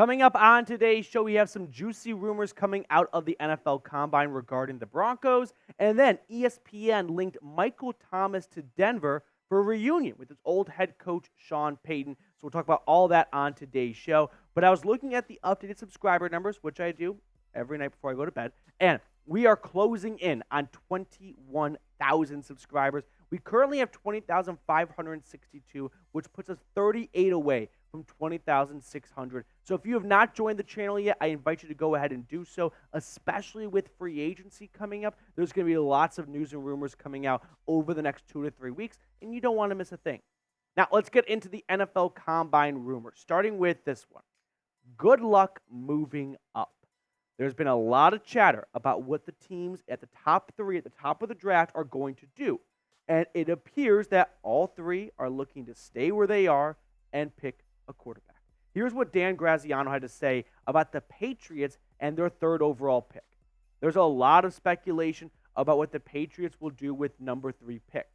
Coming up on today's show, we have some juicy rumors coming out of the NFL Combine regarding the Broncos. And then ESPN linked Michael Thomas to Denver for a reunion with his old head coach, Sean Payton. So we'll talk about all that on today's show. But I was looking at the updated subscriber numbers, which I do every night before I go to bed. And we are closing in on 21,000 subscribers. We currently have 20,562, which puts us 38 away from 20,600. So if you have not joined the channel yet, I invite you to go ahead and do so, especially with free agency coming up. There's going to be lots of news and rumors coming out over the next 2 to 3 weeks, and you don't want to miss a thing. Now, let's get into the NFL Combine rumors, starting with this one. Good luck moving up. There's been a lot of chatter about what the teams at the top 3 at the top of the draft are going to do. And it appears that all 3 are looking to stay where they are and pick a quarterback. Here's what Dan Graziano had to say about the Patriots and their 3rd overall pick. There's a lot of speculation about what the Patriots will do with number 3 pick.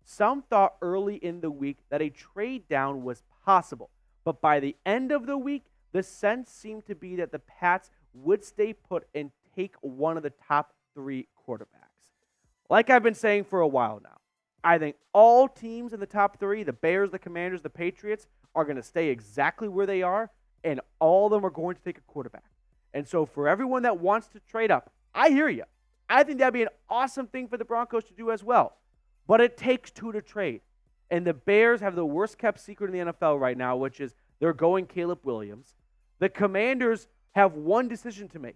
Some thought early in the week that a trade down was possible, but by the end of the week, the sense seemed to be that the Pats would stay put and take one of the top 3 quarterbacks. Like I've been saying for a while now, I think all teams in the top 3, the Bears, the Commanders, the Patriots, are going to stay exactly where they are, and all of them are going to take a quarterback. And so for everyone that wants to trade up, I hear you. I think that'd be an awesome thing for the Broncos to do as well. But it takes 2 to trade. And the Bears have the worst-kept secret in the NFL right now, which is they're going Caleb Williams. The Commanders have one decision to make,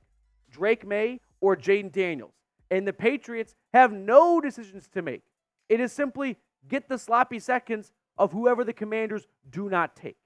Drake May or Jaden Daniels. And the Patriots have no decisions to make. It is simply get the sloppy seconds of whoever the Commanders do not take.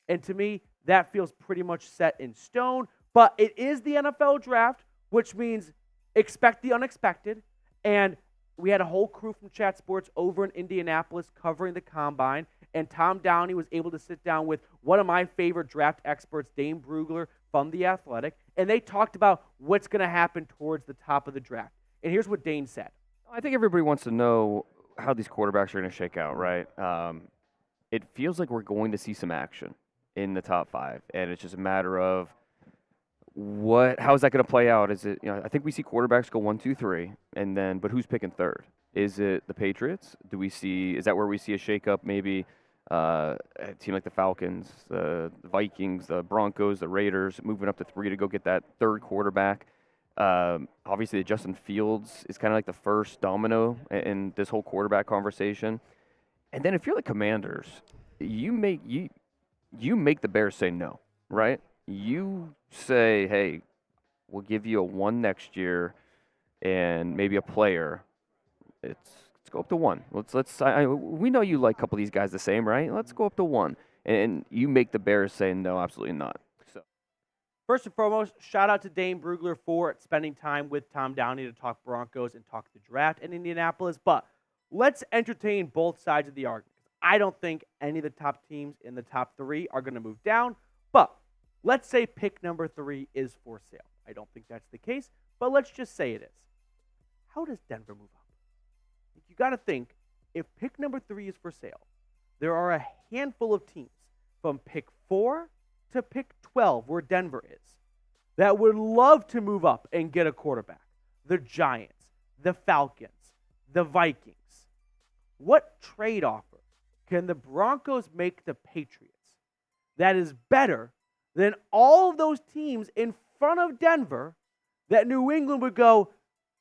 And to me, that feels pretty much set in stone. But it is the NFL draft, which means expect the unexpected. And we had a whole crew from Chat Sports over in Indianapolis covering the Combine. And Tom Downey was able to sit down with one of my favorite draft experts, Dane Brugler from The Athletic. And they talked about what's going to happen towards the top of the draft. And here's what Dane said. I think everybody wants to know how these quarterbacks are going to shake out, right? It feels like we're going to see some action in the top 5, and it's just a matter of how is that going to play out? Is it, I think we see quarterbacks go 1, 2, 3, and then, but who's picking 3rd? Is it the Patriots? Is that where we see a shakeup? Maybe a team like the Falcons, the Vikings, the Broncos, the Raiders, moving up to 3 to go get that 3rd quarterback. Obviously, Justin Fields is kind of like the first domino in this whole quarterback conversation. And then if you're the Commanders, you make the Bears say no, right? You say, hey, we'll give you a 1 next year and maybe a player. Let's go up to 1. We know you like a couple of these guys the same, right? Let's go up to 1. And you make the Bears say no, absolutely not. First and foremost, shout out to Dane Brugler for spending time with Tom Downey to talk Broncos and talk the draft in Indianapolis. But let's entertain both sides of the argument. I don't think any of the top teams in the top 3 are going to move down. But let's say pick number 3 is for sale. I don't think that's the case, but let's just say it is. How does Denver move up? You got to think, if pick number 3 is for sale, there are a handful of teams from pick 4 to pick 12, where Denver is, that would love to move up and get a quarterback. The Giants, the Falcons, the Vikings. What trade offer can the Broncos make the Patriots that is better than all of those teams in front of Denver that New England would go,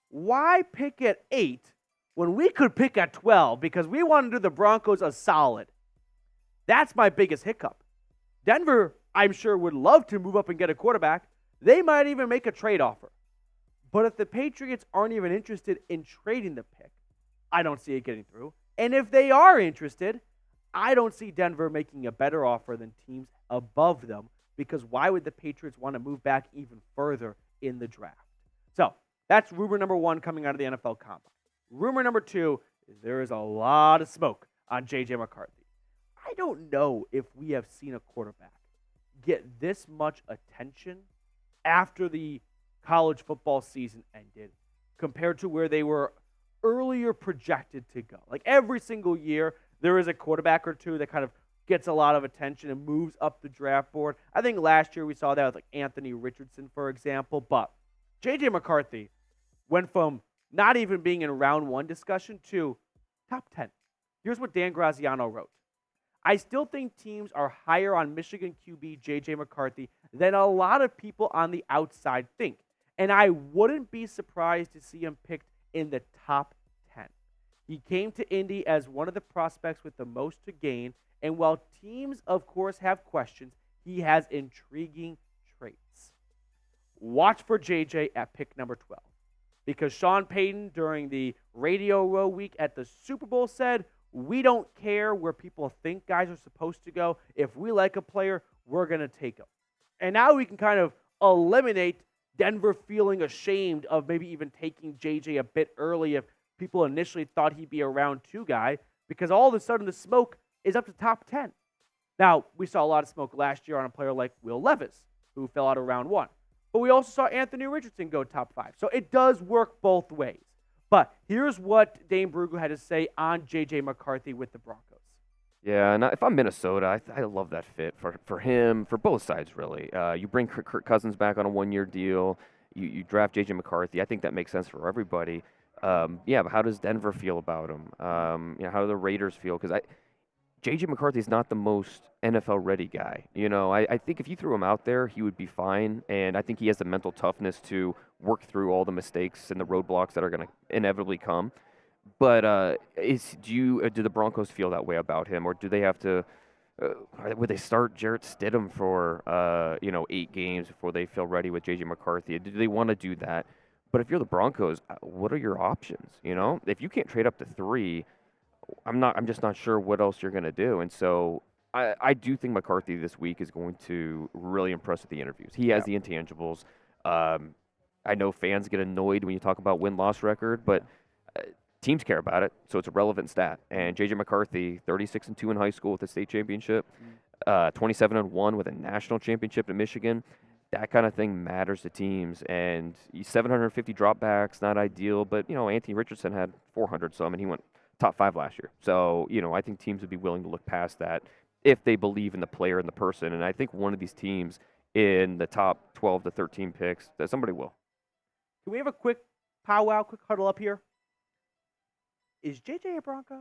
why pick at 8 when we could pick at 12 because we want to do the Broncos a solid? That's my biggest hiccup. Denver, I'm sure, would love to move up and get a quarterback. They might even make a trade offer. But if the Patriots aren't even interested in trading the pick, I don't see it getting through. And if they are interested, I don't see Denver making a better offer than teams above them, because why would the Patriots want to move back even further in the draft? So that's rumor number 1 coming out of the NFL Combine. Rumor number 2 is there is a lot of smoke on JJ McCarthy. I don't know if we have seen a quarterback get this much attention after the college football season ended compared to where they were earlier projected to go. Like every single year, there is a quarterback or two that kind of gets a lot of attention and moves up the draft board. I think last year we saw that with like Anthony Richardson, for example. But JJ McCarthy went from not even being in round one discussion to top 10. Here's what Dan Graziano wrote. I still think teams are higher on Michigan QB JJ McCarthy than a lot of people on the outside think. And I wouldn't be surprised to see him picked in the top 10. He came to Indy as one of the prospects with the most to gain, and while teams, of course, have questions, he has intriguing traits. Watch for JJ at pick number 12, because Sean Payton, during the Radio Row week at the Super Bowl, said, we don't care where people think guys are supposed to go. If we like a player, we're going to take him. And now we can kind of eliminate Denver feeling ashamed of maybe even taking JJ a bit early if people initially thought he'd be a round 2 guy, because all of a sudden the smoke is up to top 10. Now, we saw a lot of smoke last year on a player like Will Levis, who fell out of round 1. But we also saw Anthony Richardson go top 5. So it does work both ways. But here's what Dane Brugler had to say on JJ McCarthy with the Broncos. Yeah, and if I'm Minnesota, I love that fit for him, for both sides, really. You bring Kirk Cousins back on a one-year deal. You draft JJ McCarthy. I think that makes sense for everybody. Yeah, but how does Denver feel about him? How do the Raiders feel? Because JJ McCarthy is not the most NFL-ready guy. I think if you threw him out there, he would be fine, and I think he has the mental toughness to work through all the mistakes and the roadblocks that are going to inevitably come. But do the Broncos feel that way about him, or do they have to? Would they start Jarrett Stidham for 8 games before they feel ready with JJ McCarthy? Do they want to do that? But if you're the Broncos, what are your options? If you can't trade up to 3, I'm just not sure what else you're going to do. And so I do think McCarthy this week is going to really impress with the interviews. He has the intangibles. I know fans get annoyed when you talk about win-loss record, but teams care about it, so it's a relevant stat. And JJ McCarthy, 36-2 in high school with a state championship, 27-1 with a national championship in Michigan. That kind of thing matters to teams. And 750 dropbacks, not ideal, but Anthony Richardson had 400 some, and he went top 5 last year. So I think teams would be willing to look past that if they believe in the player and the person. And I think one of these teams in the top 12 to 13 picks, that somebody will. Can we have a quick powwow, quick huddle up here? Is JJ a Bronco?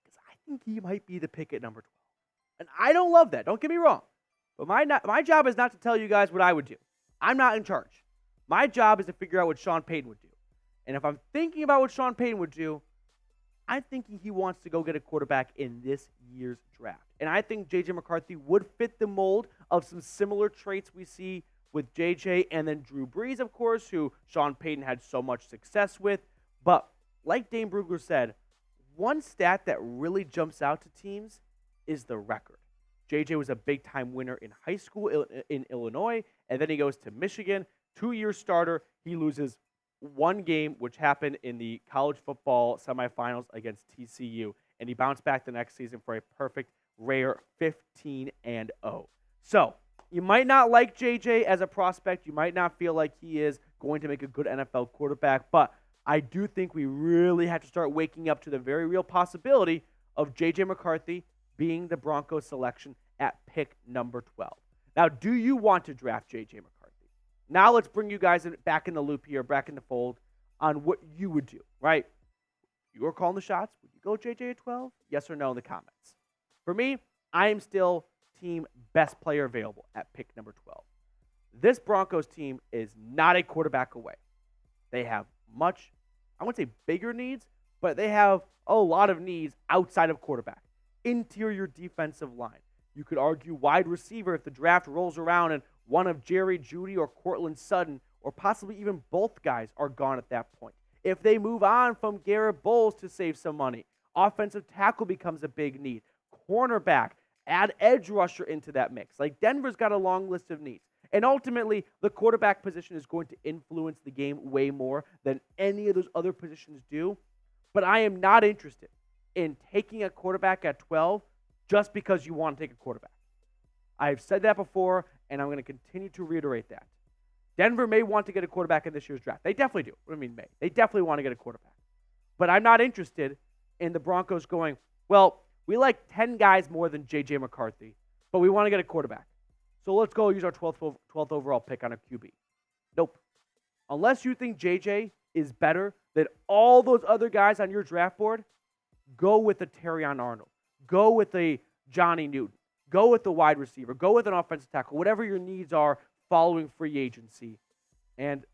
Because I think he might be the pick at number 12. And I don't love that. Don't get me wrong. But my job is not to tell you guys what I would do. I'm not in charge. My job is to figure out what Sean Payton would do. And if I'm thinking about what Sean Payton would do, I'm thinking he wants to go get a quarterback in this year's draft. And I think JJ McCarthy would fit the mold of some similar traits we see with JJ and then Drew Brees, of course, who Sean Payton had so much success with. But like Dane Brugler said, one stat that really jumps out to teams is the record. JJ was a big-time winner in high school in Illinois, and then he goes to Michigan, 2-year starter. He loses 1 game, which happened in the college football semifinals against TCU, and he bounced back the next season for a perfect, rare 15-0. So you might not like JJ as a prospect. You might not feel like he is going to make a good NFL quarterback, but I do think we really have to start waking up to the very real possibility of JJ McCarthy being the Broncos selection at pick number 12. Now, do you want to draft JJ McCarthy? Now let's bring you guys back in the loop here, back in the fold on what you would do, right? You are calling the shots. Would you go JJ at 12? Yes or no in the comments. For me, I am still team best player available at pick number 12. This Broncos team is not a quarterback away. They have much, I wouldn't say bigger needs, but they have a lot of needs outside of quarterback. Interior defensive line. You could argue wide receiver if the draft rolls around and one of Jerry Jeudy or Cortland Sutton, or possibly even both guys, are gone at that point. If they move on from Garrett Bowles to save some money, offensive tackle becomes a big need. Cornerback, add edge rusher into that mix. Like, Denver's got a long list of needs. And ultimately, the quarterback position is going to influence the game way more than any of those other positions do. But I am not interested in taking a quarterback at 12 just because you want to take a quarterback. I've said that before, and I'm going to continue to reiterate that. Denver may want to get a quarterback in this year's draft. They definitely do. What do I mean may? They definitely want to get a quarterback. But I'm not interested in the Broncos going, well, We like 10 guys more than JJ McCarthy, but we want to get a quarterback. So let's go use our 12th overall pick on a QB. Nope. Unless you think JJ is better than all those other guys on your draft board, go with a Terrion Arnold. Go with a Johnny Newton. Go with the wide receiver. Go with an offensive tackle. Whatever your needs are following free agency. And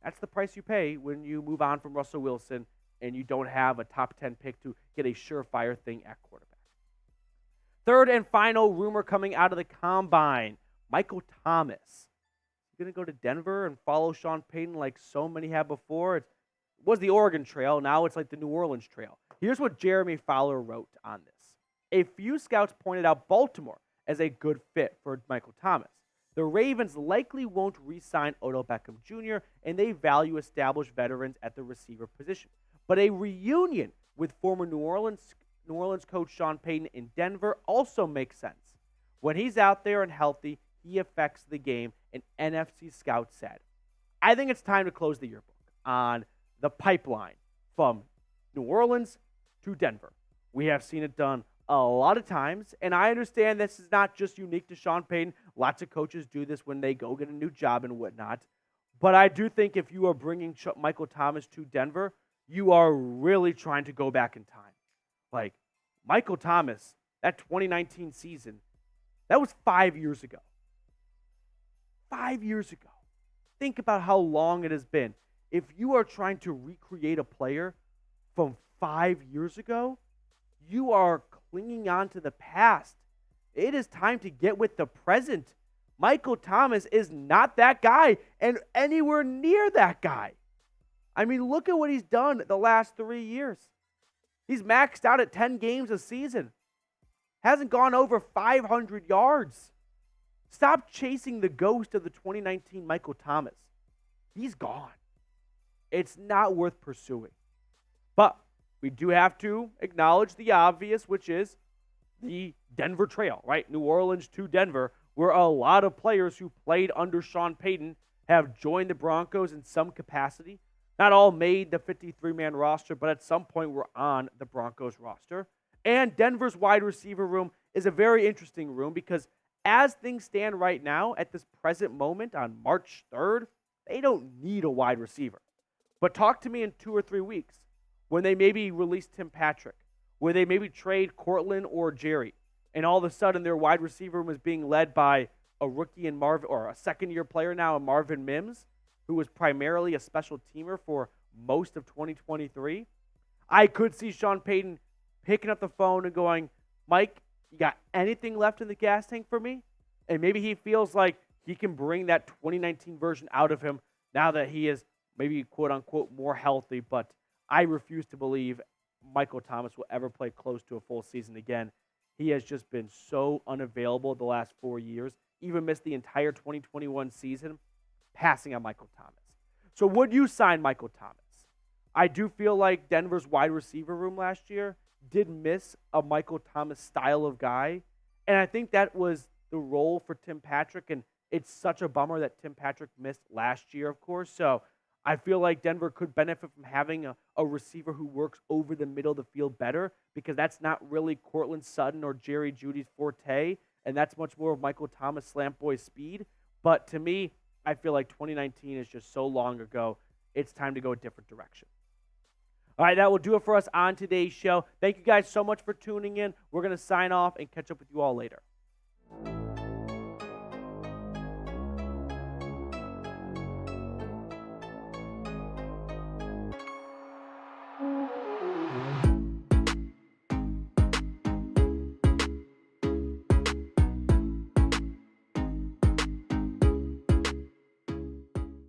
that's the price you pay when you move on from Russell Wilson and you don't have a top 10 pick to get a surefire thing at quarterback. Third and final rumor coming out of the combine, Michael Thomas. He's going to go to Denver and follow Sean Payton like so many have before. It was the Oregon Trail. Now it's like the New Orleans Trail. Here's what Jeremy Fowler wrote on this. A few scouts pointed out Baltimore as a good fit for Michael Thomas. The Ravens likely won't re-sign Odell Beckham Jr., and they value established veterans at the receiver position. But a reunion with former New Orleans coach Sean Payton in Denver also makes sense. When he's out there and healthy, he affects the game, an NFC scout said. I think it's time to close the yearbook on the pipeline from New Orleans to Denver. We have seen it done a lot of times, and I understand this is not just unique to Sean Payton. Lots of coaches do this when they go get a new job and whatnot. But I do think if you are bringing Michael Thomas to Denver, you are really trying to go back in time. Like, Michael Thomas, that 2019 season, that was 5 years ago. 5 years ago. Think about how long it has been. If you are trying to recreate a player from 5 years ago, you are clinging on to the past. It is time to get with the present. Michael Thomas is not that guy and anywhere near that guy. I mean, look at what he's done the last 3 years. He's maxed out at 10 games a season. Hasn't gone over 500 yards. Stop chasing the ghost of the 2019 Michael Thomas. He's gone. It's not worth pursuing. But we do have to acknowledge the obvious, which is the Denver Trail, right? New Orleans to Denver, where a lot of players who played under Sean Payton have joined the Broncos in some capacity. Not all made the 53-man roster, but at some point were on the Broncos roster. And Denver's wide receiver room is a very interesting room because as things stand right now, at this present moment on March 3rd, they don't need a wide receiver. But talk to me in 2 or 3 weeks when they maybe release Tim Patrick, where they maybe trade Cortland or Jerry, and all of a sudden their wide receiver room is being led by a rookie in Marvin, or a second-year player now in Marvin Mims, who was primarily a special teamer for most of 2023. I could see Sean Payton picking up the phone and going, Mike, you got anything left in the gas tank for me? And maybe he feels like he can bring that 2019 version out of him now that he is maybe quote-unquote more healthy. But I refuse to believe Michael Thomas will ever play close to a full season again. He has just been so unavailable the last 4 years, even missed the entire 2021 season, passing on Michael Thomas. So would you sign Michael Thomas? I do feel like Denver's wide receiver room last year did miss a Michael Thomas style of guy, and I think that was the role for Tim Patrick, and it's such a bummer that Tim Patrick missed last year, of course. So I feel like Denver could benefit from having a receiver who works over the middle of the field better, because that's not really Cortland Sutton or Jerry Jeudy's forte, and that's much more of Michael Thomas slant boy speed. But to me, I feel like 2019 is just so long ago. It's time to go a different direction. All right, that will do it for us on today's show. Thank you guys so much for tuning in. We're going to sign off and catch up with you all later.